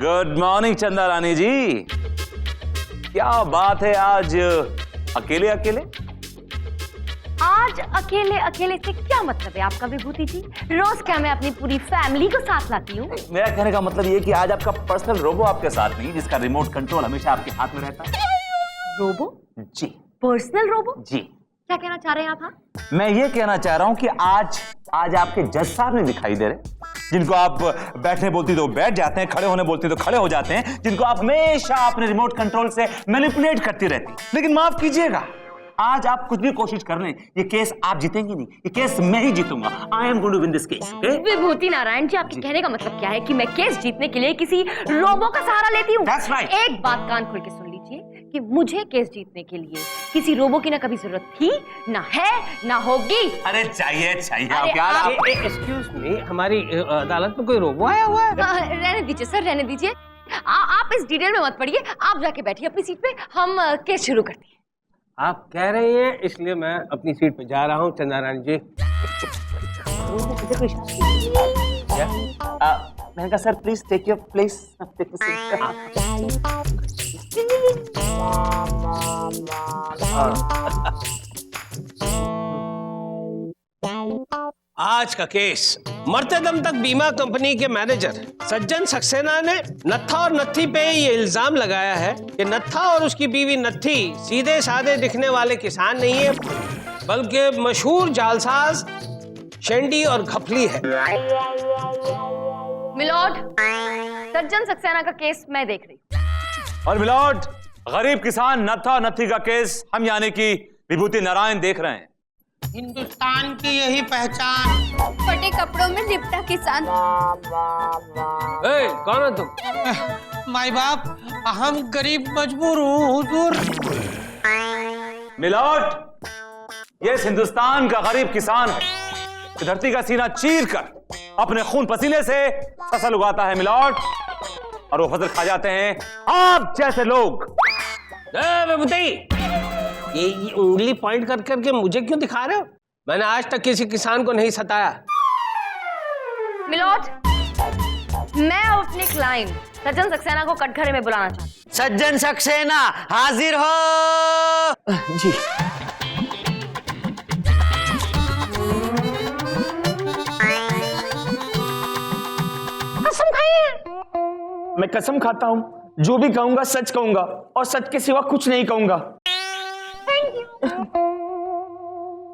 Good morning चंदा रानी जी। क्या बात है, आज अकेले अकेले? आज अकेले अकेले से क्या मतलब है आपका विभूति जी? रोज क्या मैं अपनी पूरी फैमिली को साथ लाती हूँ? मेरा कहने का मतलब ये कि आज आपका पर्सनल रोबो आपके साथ नहीं, जिसका रिमोट कंट्रोल हमेशा आपके हाथ में रहता है। रोबो? जी। Personal robo? जी। क्या कहना चाह रहे हैं आप? हाँ, मैं ये कहना चाह रहा हूँ कि आज आपके जज साहब नहीं दिखाई दे रहे, जिनको आप बैठने बोलती तो बैठ जाते हैं, खड़े होने बोलती तो खड़े हो जाते हैं, जिनको आप हमेशा अपने रिमोट कंट्रोल से मैनिपुलेट करती रहती। लेकिन माफ कीजिएगा, आज आप कुछ भी कोशिश कर लें, ये केस आप जीतेंगी नहीं, ये केस मैं ही जीतूंगा। I am going to win this case. Vibhuti Narayan ji, आपके कहने का मतलब क्या है कि मैं केस जीतने के लिए किसी रोबो का सहारा लेती हूँ? That's right. एक बात कान खोल के सुन लीजिए कि मुझे केस जीतने के लिए किसी रोबो की ना कभी जरूरत थी, ना है, ना होगी। अरे चाहिए एक्सक्यूज मी, हमारी अदालत में कोई रोबो आया हुआ है? रहने दीजिए सर, रहने दीजिए। आप इस डिटेल में मत पड़िए, आप जाके बैठिए अपनी सीट पे, हम केस शुरू करते हैं। आप कह रही हैं, इसलिए मैं अपनी सीट पे जा रहा हूँ। चंदा रानी जी, मैंने कहा sir please take your place. आज का केस, मरते दम तक बीमा कंपनी के मैनेजर सज्जन सक्सेना ने नत्था और नत्थी पे ये इल्जाम लगाया है कि नत्था और उसकी बीवी नत्थी सीधे साधे दिखने वाले किसान नहीं है, बल्कि मशहूर जालसाज, शेंडी और घपली है। मिलॉर्ड, सज्जन सक्सेना का केस मैं देख रही हूँ। और मिलॉर्ड, गरीब किसान नत्था नत्थी का केस हम यानी कि विभूति नारायण देख रहे हैं। हिंदुस्तान की यही पहचान, फटे कपड़ों में लिपटा किसान। कौन है तुम? माई बाप, हम गरीब मजबूर हूँ हुजूर। मिलॉर्ड, ये हिंदुस्तान का गरीब किसान है, धरती का सीना चीर कर अपने खून पसीने से फसल उगाता है मिलॉर्ड, और वो फसल खा जाते हैं आप जैसे लोग। विभूति, ये उंगली पॉइंट कर करके मुझे क्यों दिखा रहे हो? मैंने आज तक किसी किसान को नहीं सताया। मिलॉर्ड, मैं अपने क्लाइंट सज्जन सक्सेना को कटघरे में बुलाना चाहती हूँ। सज्जन सक्सेना हाजिर हो। जी। कसम खाइए। मैं कसम खाता हूँ, जो भी कहूंगा सच कहूंगा और सच के सिवा कुछ नहीं कहूंगा।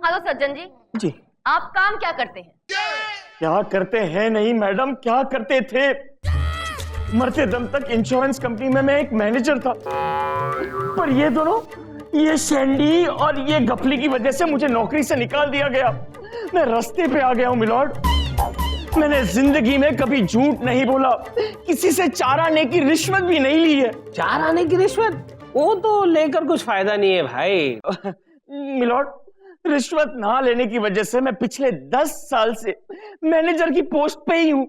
हेलो सज्जन जी। जी। आप काम क्या करते हैं? क्या करते हैं नहीं मैडम, क्या करते थे। मरते दम तक इंश्योरेंस कंपनी में मैं एक मैनेजर था, पर ये दोनों, ये शेंडी और ये गफली की वजह से मुझे नौकरी से निकाल दिया गया। मैं रास्ते पे आ गया हूँ मिलॉर्ड। मैंने जिंदगी में कभी झूठ नहीं बोला, किसी से 4 आने की रिश्वत भी नहीं ली है। 4 आने की रिश्वत? वो तो लेकर कुछ फायदा नहीं है भाई। मिलॉर्ड, रिश्वत ना लेने की वजह से मैं पिछले 10 साल से मैनेजर की पोस्ट पे ही हूँ।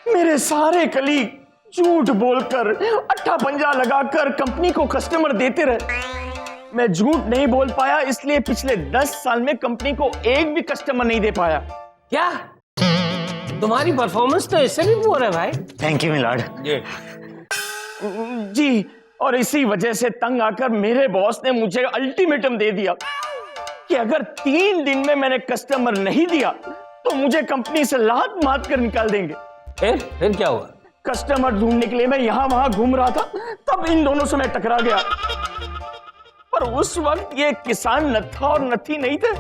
मेरे सारे कलीग झूठ बोलकर, अट्ठा पंजा लगाकर कंपनी को कस्टमर देते रहे। मैं झूठ नहीं बोल पाया, इसलिए पिछले 10 साल में कंपनी को एक भी कस्टमर नहीं दे पाया। क्या तुम्हारी परफॉर्मेंस तो इससे भी पुअर है भाई। Thank you milord. जी, और इसी वजह से तंग आकर मेरे बॉस ने मुझे अल्टीमेटम दे दिया कि अगर 3 दिन में मैंने कस्टमर नहीं दिया तो मुझे कंपनी से लात मार कर निकाल देंगे। फिर क्या हुआ? कस्टमर ढूंढने के लिए मैं यहां वहां घूम रहा था, तब इन दोनों से मैं टकरा गया। पर उस वक्त ये किसान नत्था और नत्थी नहीं थे।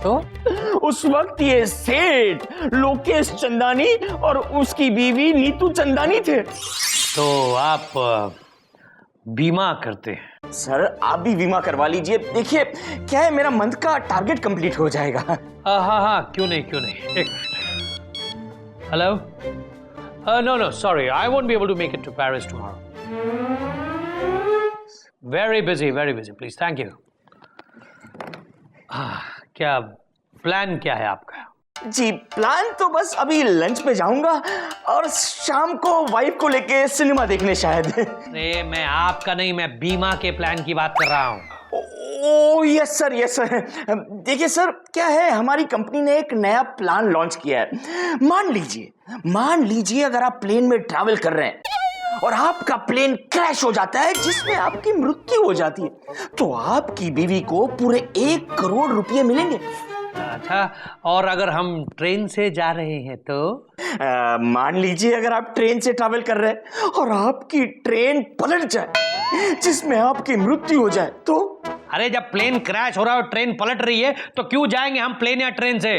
तो उस वक्त ये सेठ लोकेश चंदानी और उसकी बीवी नीतू चंदानी थे। तो आप बीमा करते हैं? सर आप भी बीमा करवा लीजिए। देखिए क्या है, मेरा मंथ का टारगेट कंप्लीट हो जाएगा। हाँ, क्यों नहीं। एक minute. Hello, no, sorry, I won't be able to make it to Paris tomorrow. Very busy, please, thank you. क्या प्लान क्या है आपका? जी प्लान तो बस अभी लंच पे जाऊंगा और शाम को वाइफ को लेके सिनेमा देखने शायद। अरे मैं आपका नहीं, मैं बीमा के प्लान की बात कर रहा हूँ। Oh yes sir. देखिए सर क्या है, हमारी कंपनी ने एक नया प्लान लॉन्च किया है। मान लीजिए मान लीजिए अगर आप प्लेन में ट्रैवल कर रहे हैं और आपका प्लेन क्रैश हो जाता है जिसमें आपकी मृत्यु हो जाती है, तो आपकी बीवी को पूरे 1 करोड़ रुपए मिलेंगे। अच्छा, और अगर हम ट्रेन से जा रहे हैं तो? मान लीजिए अगर आप ट्रेन से ट्रैवल कर रहे हैं और आपकी ट्रेन पलट जाए जिसमें आपकी मृत्यु हो जाए तो? अरे जब प्लेन क्रैश हो रहा है और ट्रेन पलट रही है तो क्यों जाएंगे हम प्लेन या ट्रेन से?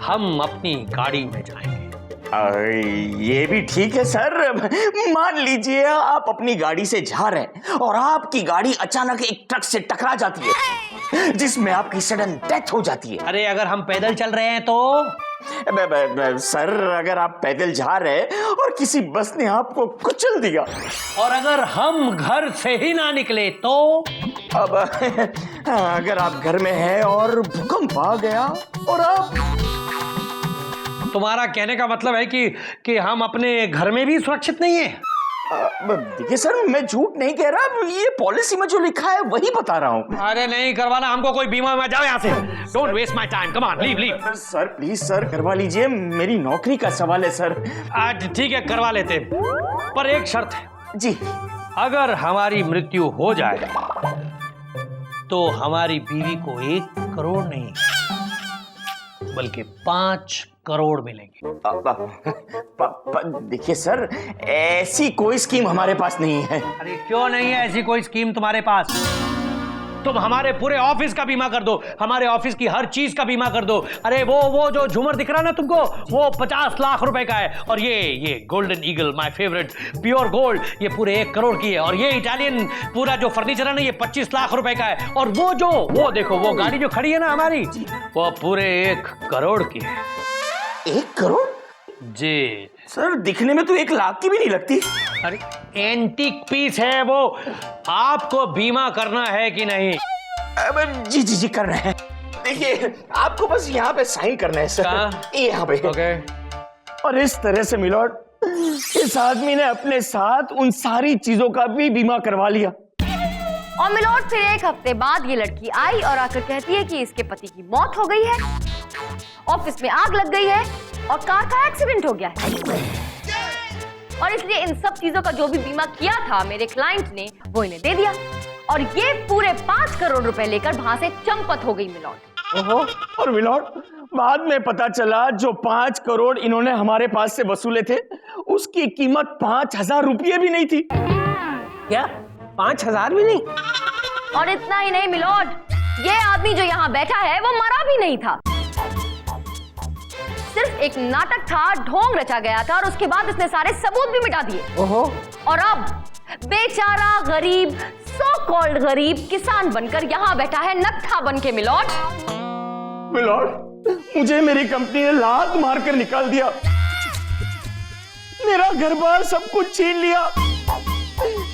हम अपनी गाड़ी में जाएंगे। ये भी ठीक है सर। मान लीजिए आप अपनी गाड़ी से जा रहे हैं और आपकी गाड़ी अचानक एक ट्रक से टकरा जाती है जिसमें आपकी सडन डेथ हो जाती है। अरे अगर हम पैदल चल रहे हैं तो? सर अगर आप पैदल जा रहे हैं और किसी बस ने आपको कुचल दिया? और अगर हम घर से ही ना निकले तो? अब अगर आप घर में हैं और भूकंप आ गया और आप? तुम्हारा कहने का मतलब है कि हम अपने घर में भी सुरक्षित नहीं है? देखिए सर, मैं झूठ नहीं कह रहा, ये पॉलिसी में जो लिखा है वही बता रहा हूँ। अरे नहीं करवाना हमको कोई बीमा में, जाओ यहाँ से। Don't waste my time, come on, leave. Sir please sir, करवा लीजिए, मेरी नौकरी का सवाल है सर। आज ठीक है, करवा लेते, पर एक शर्त है। जी। अगर हमारी मृत्यु हो जाए तो हमारी बीवी को 1 करोड़ नहीं बल्कि 5 करोड़ मिलेंगे। देखिए सर, ऐसी कोई स्कीम हमारे पास नहीं है। अरे क्यों नहीं है ऐसी कोई स्कीम तुम्हारे पास? तुम हमारे पूरे ऑफिस का बीमा कर दो, हमारे ऑफिस की हर चीज का बीमा कर दो। अरे वो जो झूमर दिख रहा है ना तुमको, वो 50 लाख रुपए का है। और ये golden eagle, my favourite, pure gold, ये पूरे 1 करोड़ की है। और ये इटालियन पूरा जो फर्नीचर है ना, ये 25 लाख रुपए का है। और वो देखो, वो गाड़ी जो खड़ी है ना हमारी, वो पूरे 1 करोड़ की है। 1 करोड़? जी सर, दिखने में तो 1 लाख की भी नहीं लगती। अरे एंटीक पीस है वो। आपको बीमा करना है कि नहीं? जी कर रहे हैं। देखिए, आपको बस यहाँ पे साइन करना है सर, यहाँ पे। ओके। और इस तरह से मिलॉर्ड, इस आदमी ने अपने साथ उन सारी चीजों का भी बीमा करवा लिया। और मिलॉर्ड, फिर 1 हफ्ते बाद ये लड़की आई और आकर कहती है कि इसके पति की मौत हो गई है, ऑफिस में आग लग गई है और कार का एक्सीडेंट हो गया है। और इसलिए इन सब चीजों का जो भी बीमा किया था मेरे क्लाइंट ने, वो इन्हें दे दिया। और ये पूरे 5 करोड़ रुपए लेकर वहां से चंपत हो गई मिलॉर्ड। ओहो, और मिलॉर्ड, बाद में पता चला जो 5 करोड़ इन्होंने हमारे पास से वसूले थे, उसकी कीमत 5,000 रुपये भी नहीं थी। क्या 5,000 भी नहीं? और इतना ही नहीं मिलॉर्ड, ये आदमी जो यहाँ बैठा है वो मरा भी नहीं था, सिर्फ एक नाटक था, ढोंग रचा गया था और उसके बाद इसने सारे सबूत भी मिटा दिए। ओहो। और अब बेचारा गरीब, सो कॉल्ड गरीब किसान बनकर यहाँ बैठा है नत्था बन के। मिलॉर्ड, मुझे मेरी कंपनी ने लात मारकर निकाल दिया, मेरा घर बार सब कुछ छीन लिया,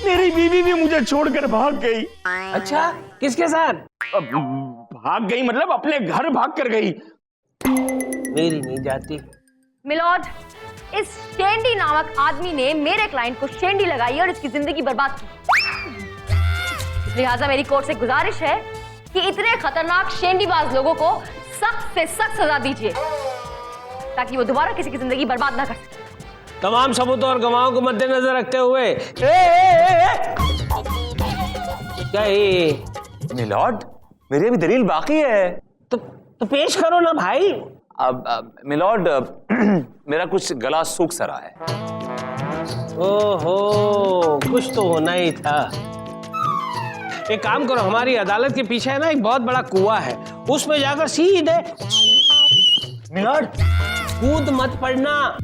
मेरी बीवी भी मुझे छोड़कर भाग गई। अच्छा, किसके साथ? भाग गई मतलब अपने घर भाग कर गई। मेरी नहीं जाती। मिलॉर्ड, इस शेंडी नामक आदमी ने मेरे क्लाइंट को शेंडी लगाई और इसकी जिंदगी बर्बाद की। लिहाजा मेरी कोर्ट से गुजारिश है कि इतने खतरनाक शेंडीबाज लोगों को सख्त से सख्त सजा दीजिए ताकि वो दोबारा किसी की जिंदगी बर्बाद ना कर सके। तमाम सबूतों और गवाहों को मद्देनजर रखते हुए क्या ये? मिलॉर्ड, मेरी अभी दलील बाकी है। तो पेश करो ना भाई। अब मिलॉर्ड, मेरा कुछ गला सूख सा रहा है। ओहो, कुछ तो होना ही था। एक काम करो, हमारी अदालत के पीछे है ना एक बहुत बड़ा कुआं है, उसमें जाकर सीधे मिलॉर्ड, कूद मत पड़ना,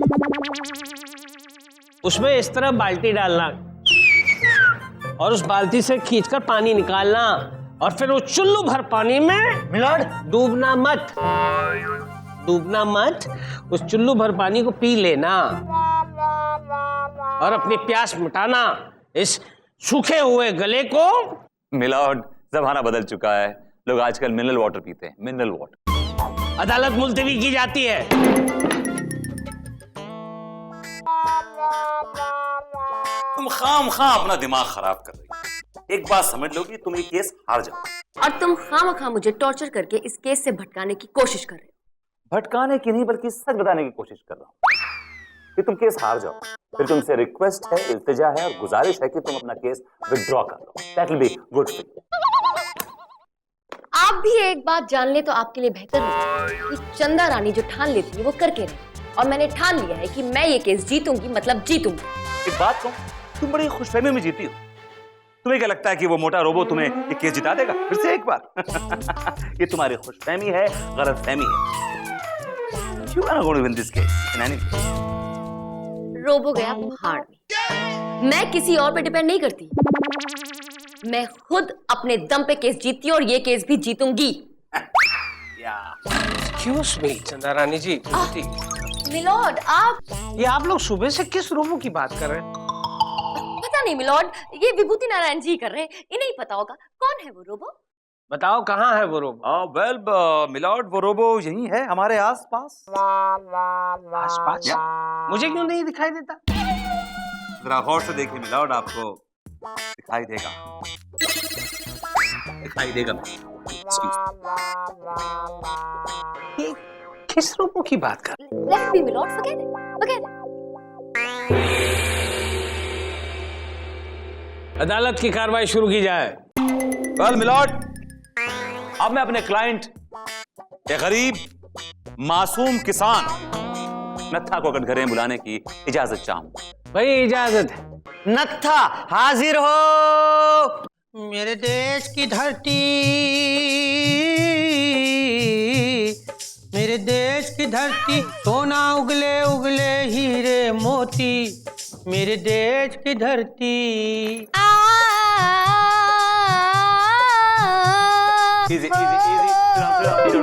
उसमें इस तरह बाल्टी डालना और उस बाल्टी से खींचकर पानी निकालना और फिर उस चुल्लू भर पानी में मिलॉर्ड, डूबना मत, उस चुल्लू भर पानी को पी लेना और अपनी प्यास मिटाना इस सूखे हुए गले को। मिलॉर्ड, जमाना बदल चुका है, लोग आजकल मिनरल वाटर पीते हैं, मिनरल वाटर। अदालत मुलतवी की जाती है। तुम खाम अपना दिमाग खराब कर रही हो। एक बात समझ लो कि तुम ये केस हार जाओ। और तुम खामखा मुझे टॉर्चर करके इस केस से भटकाने की कोशिश कर रहे हो। भटकाने की नहीं, बल्कि सच बताने की कोशिश कर रहा हूँ। कि तुम केस हार जाओ, फिर तुमसे रिक्वेस्ट है, इल्तिजा है और गुजारिश है कि तुम अपना केस विड्रॉ कर लो। That will be good for you. आप भी एक बात जान ले तो आपके लिए बेहतर होगा कि चंदा रानी जो ठान लेती है वो करके रहे, और मैंने ठान लिया है कि मैं ये केस जीतूंगी, मतलब जीतूंगी। एक बात कहूं, तुम बड़ी खुशफहमी में जीती हो। तुम्हें क्या लगता है कि वो मोटा रोबो तुम्हें ये केस जिता देगा? फिर से एक बार ये तुम्हारी खुशफहमी है, गलतफहमी है। You are not going to win this case in any case. Robo गया पहाड़ में। मैं किसी और पे डिपेंड नहीं करती, मैं खुद अपने दम पे केस जीतती हूँ और ये केस भी जीतूंगी। एक्सक्यूज मी चंदा रानी जी, मिलॉर्ड आप, ये आप लोग सुबह से किस रोबो की बात कर रहे हैं? पता नहीं मिलॉर्ड, ये विभूति नारायण जी कर रहे हैं, इन्हें ही पता होगा कौन है वो रोबो। बताओ कहाँ है वो रोबो? वेल मिलॉर्ड, वो रोबो यहीं है हमारे आसपास। आसपास? मुझे क्यों नहीं दिखाई देता? जरा गौर से देखिए मिलॉर्ड, आपको दिखाई देगा, दिखाई देगा। ये किस रोबो की बात कर? Let's be milord, forget it, forget it। अदालत की कार्रवाई शुरू की जाए। वेल मिलॉर्ड, अब मैं अपने क्लाइंट एक गरीब मासूम किसान नत्था को कटघरे में बुलाने की इजाजत चाहूंगा। भाई इजाजत है। नत्था हाजिर हो। मेरे देश की धरती, मेरे देश की धरती, सोना उगले उगले हीरे मोती, मेरे देश की धरती। इजी इजी इजी,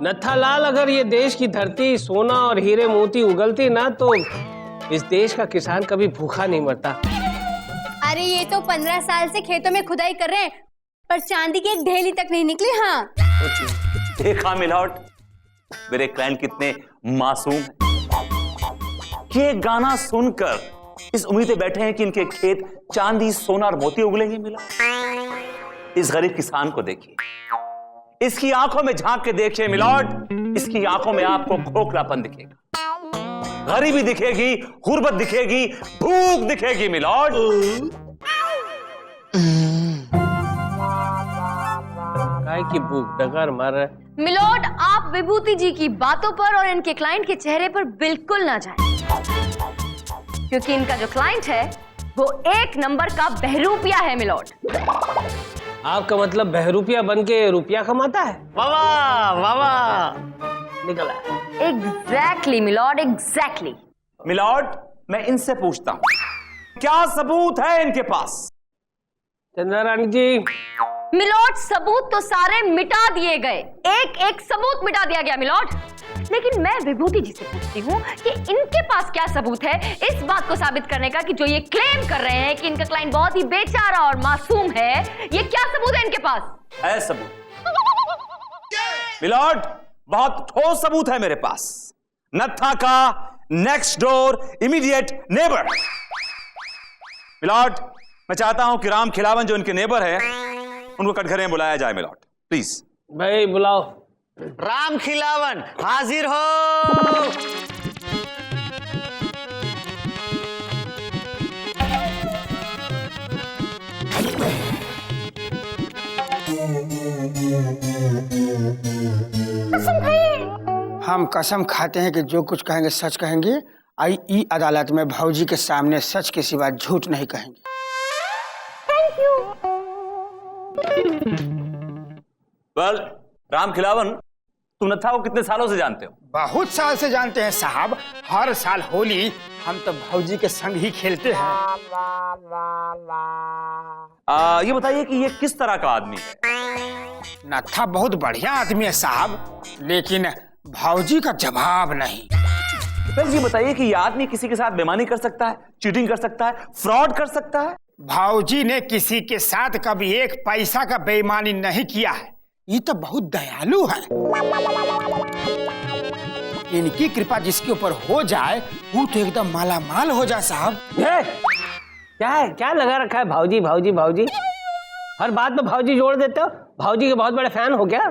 नत्था लाल, अगर ये देश की धरती सोना और हीरे मोती उगलती ना तो इस देश का किसान कभी भूखा नहीं मरता। अरे ये तो 15 साल से खेतों में खुदाई कर रहे हैं, पर चांदी की एक ढेली तक नहीं निकली। हाँ देखा मिलॉर्ड, मेरे क्लाइंट कितने मासूम हैं। ये गाना सुनकर इस उम्मीद पे बैठे हैं कि इनके खेत चांदी सोना और मोती उगलेंगे। मिला इस गरीब किसान को देखिए, इसकी आंखों में झांक के देखिए मिलॉर्ड, इसकी आंखों में आपको खोखलापन दिखेगा, गरीबी दिखेगी, गुर्बत दिखेगी, भूख दिखेगी मिलॉर्ड। काय की भूख डगर मार रहा है। मिलॉर्ड, आप विभूति जी की बातों पर और इनके क्लाइंट के चेहरे पर बिल्कुल ना जाएं, क्योंकि इनका जो क्लाइंट है वो एक नंबर का बहरूपिया है मिलॉर्ड। आपका मतलब बहरूपिया बन के रुपया कमाता है? वाह वाह निकला। Exactly milord, exactly. मिलॉर्ड, मैं इनसे पूछता हूं, क्या सबूत है इनके पास? चंदा रानी जी, मिलॉर्ड, सबूत तो सारे मिटा दिए गए, एक एक सबूत मिटा दिया गया मिलॉर्ड। लेकिन मैं विभूति जी से पूछती हूँ कि इनके पास क्या सबूत है इस बात को साबित करने का कि जो ये क्लेम कर रहे हैं कि इनका क्लाइंट बहुत ही बेचारा और मासूम है, ये क्या सबूत है इनके पास? है सबूत मिलॉर्ड, बहुत ठोस सबूत है मेरे पास। नत्था का next door immediate neighbour. Milord, मैं चाहता हूं कि राम खिलावन जो इनके नेबर है उनको कटघरे में बुलाया जाए मिलॉर्ड, प्लीज। भाई बुलाओ। राम खिलावन हाजिर हो। हम कसम खाते हैं कि जो कुछ कहेंगे सच कहेंगे। आई अदालत में भौजी के सामने सच के सिवा झूठ नहीं कहेंगे। वेल, राम खिलावन, तुम नत्था को कितने सालों से जानते हो? बहुत साल से जानते हैं साहब, हर साल होली हम तो भौजी के संग ही खेलते हैं। ये बताइए कि ये किस तरह का आदमी है? नत्था बहुत बढ़िया आदमी है साहब, लेकिन भौजी का जवाब नहीं। वेल, ये बताइए कि ये आदमी किसी के साथ बेईमानी कर सकता है, चीटिंग कर सकता है, फ्रॉड कर सकता है? भौजी ने किसी के साथ कभी एक पैसा का बेईमानी नहीं किया है। ये तो बहुत दयालु है। इनकी कृपा जिसके ऊपर हो जाए वो तो एकदम माला माल हो जाए साहब। क्या है, क्या लगा रखा है भौजी भौजी भौजी? हर बात में भौजी जोड़ देते हो। भौजी के बहुत बड़े फैन हो क्या?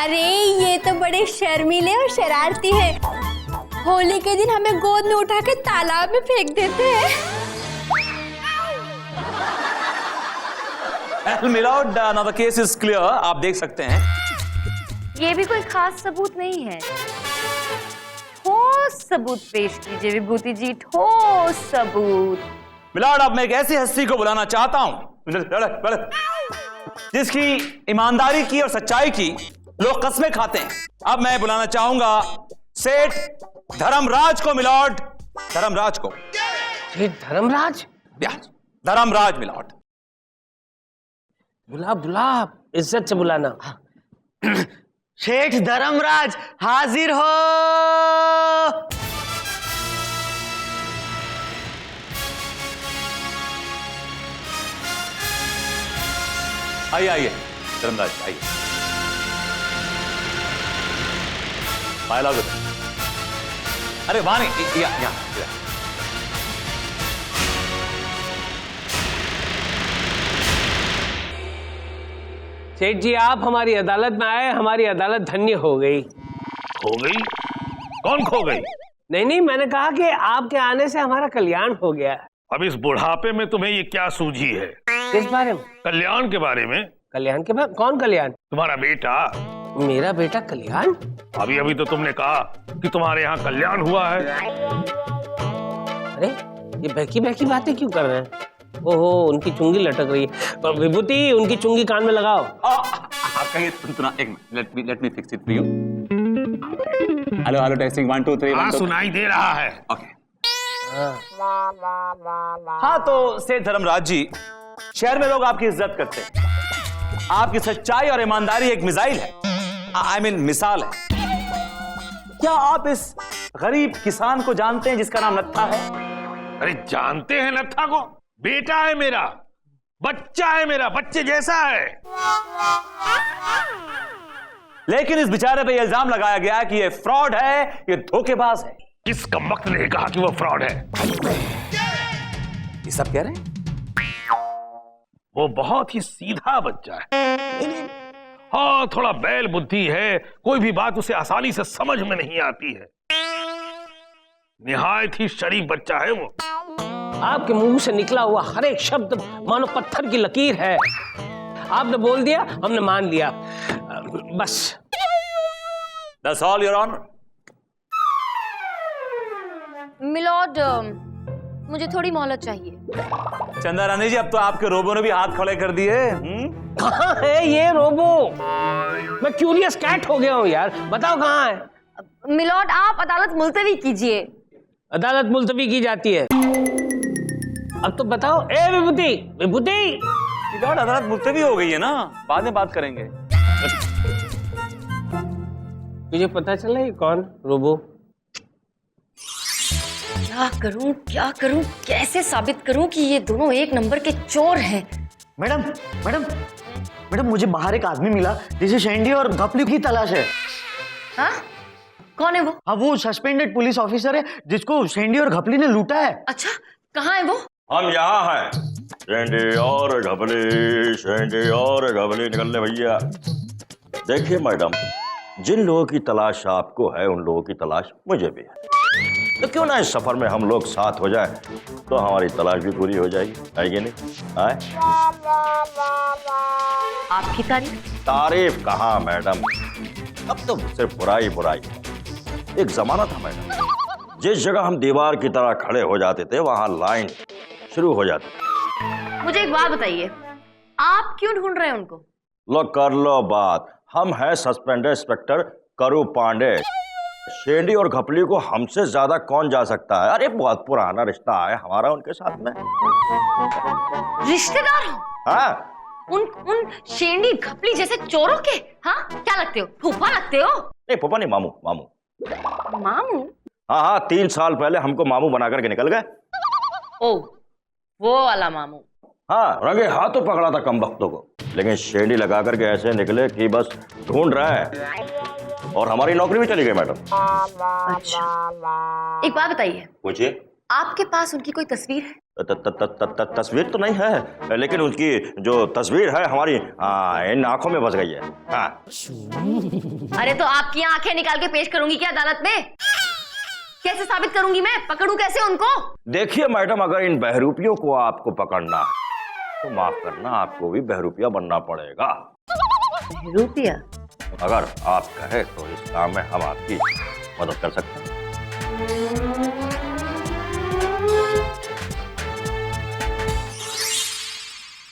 अरे ये तो बड़े शर्मीले और शरारती है। होली के दिन हमें गोद में उठा के तालाब में फेंक देते हैं। Milord, now the case is clear. आप देख सकते हैं ये भी कोई खास सबूत नहीं है। ठोस सबूत पेश कीजिए विभूति जी, ठोस सबूत। मिलॉर्ड, अब मैं एक ऐसी हस्ती को बुलाना चाहता हूं जिसकी ईमानदारी की और सच्चाई की लोग कस्में खाते हैं। अब मैं बुलाना चाहूंगा सेठ धर्मराज को। मिलॉर्ड, धर्मराज को। ये धर्मराज? धर्मराज मिलॉर्ड। बुला बुला, इज्जत से बुलाना। शेठ धर्मराज हाजिर हो। आइए आइए धर्मराज, आइए। पायला अरे वहां नहीं, यहाँ। सेठ जी, आप हमारी अदालत में आए, हमारी अदालत धन्य हो गई। खो गई? कौन खो गई? नहीं, मैंने कहा कि आपके आने से हमारा कल्याण हो गया। अब इस बुढ़ापे में तुम्हें ये क्या सूझी है? किस बारे में? कल्याण के बारे में। कल्याण के बारे? कौन कल्याण? तुम्हारा बेटा। मेरा बेटा कल्याण? अभी अभी तो तुमने कहा कि तुम्हारे यहाँ कल्याण हुआ है। अरे ये बहकी बहकी बातें क्यों कर रहे हैं? ओहो, उनकी चुंगी लटक रही है। विभूति, उनकी चुंगी कान में लगाओ। आप कहिए सुना, एक minute, let me fix it for you. Hello hello, testing 1 2 3। हाँ, सुनाई दे रहा है। ओके। हाँ तो सेठ धर्मराज जी, शहर में लोग आपकी इज्जत करते हैं। आपकी सच्चाई और ईमानदारी एक मिसाइल है, आई मीन मिसाल है। क्या आप इस गरीब किसान को जानते हैं जिसका नाम नत्था है? अरे जानते हैं नत्था को? बेटा है मेरा, बच्चा है मेरा, बच्चे जैसा है। लेकिन इस बेचारे पे इल्जाम लगाया गया कि ये फ्रॉड है, ये धोखेबाज है। किस कमबख्त ने कहा कि वो फ्रॉड है? ये सब कह रहे हैं? वो बहुत ही सीधा बच्चा है। हाँ, थोड़ा बैल बुद्धि है, कोई भी बात उसे आसानी से समझ में नहीं आती है। निहायत ही शरीफ बच्चा है वो। आपके मुंह से निकला हुआ हर एक शब्द मानो पत्थर की लकीर है। आपने बोल दिया, हमने मान लिया, बस। That's all, Your Honor. Milord, मुझे थोड़ी मोहलत चाहिए। चंदा रानी जी, अब तो आपके रोबो ने भी हाथ खड़े कर दिए। कहाँ है ये रोबो? मैं क्यूरियस कैट हो गया हूँ यार, बताओ कहाँ है? मिलॉर्ड, आप अदालत मुलतवी कीजिए। अदालत मुलतवी की जाती है? अब तो बताओ। ए विभूति, विभूति! मिलॉर्ड, अदालत मुलतवी हो गई है ना, बाद में बात करेंगे। तुझे पता चला ये कौन रोबो? क्या करूं, कैसे साबित करूं कि ये दोनों एक नंबर के चोर हैं? मैडम मैडम मैडम, मुझे बाहर एक आदमी मिला जिसे शेंडी और घपली की तलाश है। हाँ? कौन है वो? हाँ, वो सस्पेंडेड पुलिस ऑफिसर है जिसको शेंडी और घपली ने लूटा है। अच्छा, कहाँ है वो? हम यहाँ हैं। शेंडी और घपली निकल ले भैया। देखिए मैडम, जिन लोगों की तलाश आपको है, उन लोगों की तलाश मुझे भी है। तो क्यों ना इस सफर में हम लोग साथ हो जाए, तो हमारी तलाश भी पूरी हो जाएगी। आएगी नहीं? आए? आपकी तारीफ? तारीफ कहाँ मैडम, अब तो सिर्फ बुराई बुराई। एक जमाना था मैडम, जिस जगह हम दीवार की तरह खड़े हो जाते थे, वहां लाइन शुरू हो जाती थी। मुझे एक बात बताइए, आप क्यों ढूंढ रहे हैं उनको? लो कर लो बात। हम हैं सस्पेंडेड इंस्पेक्टर करू पांडे। शेंडी और घपली को हमसे ज्यादा कौन जा सकता है? अरे बहुत पुराना रिश्ता है हमारा उनके साथ में। रिश्तेदार हो? हाँ। उन शेंडी घपली जैसे चोरों के? हाँ, क्या लगते हो? फूफा लगते हो? नहीं फूफा नहीं, मामू। मामू? हाँ, 3 साल पहले हमको मामू बना करके निकल गए। ओ, वो वाला मामू। हाँ, रंगे हाथों पकड़ा था कम वक्तों को, लेकिन शेंडी लगा करके ऐसे निकले कि बस ढूंढ रहा है, और हमारी नौकरी भी चली गई मैडम। अच्छा, एक बात बताइए, पूछिए। आपके पास उनकी कोई तस्वीर है? तस्वीर तो नहीं है, लेकिन उनकी जो तस्वीर है हमारी इन आंखों में बस गई है। हाँ। अरे तो आपकी आंखें निकाल के पेश करूंगी क्या अदालत में? कैसे साबित करूंगी मैं? पकड़ूं कैसे उनको? देखिए मैडम, अगर इन बहरूपियों को आपको पकड़ना है तो माफ करना, आपको भी बहरूपिया बनना पड़ेगा। रुपया? अगर आप कहे तो इस काम में हम आपकी मदद कर सकते हैं।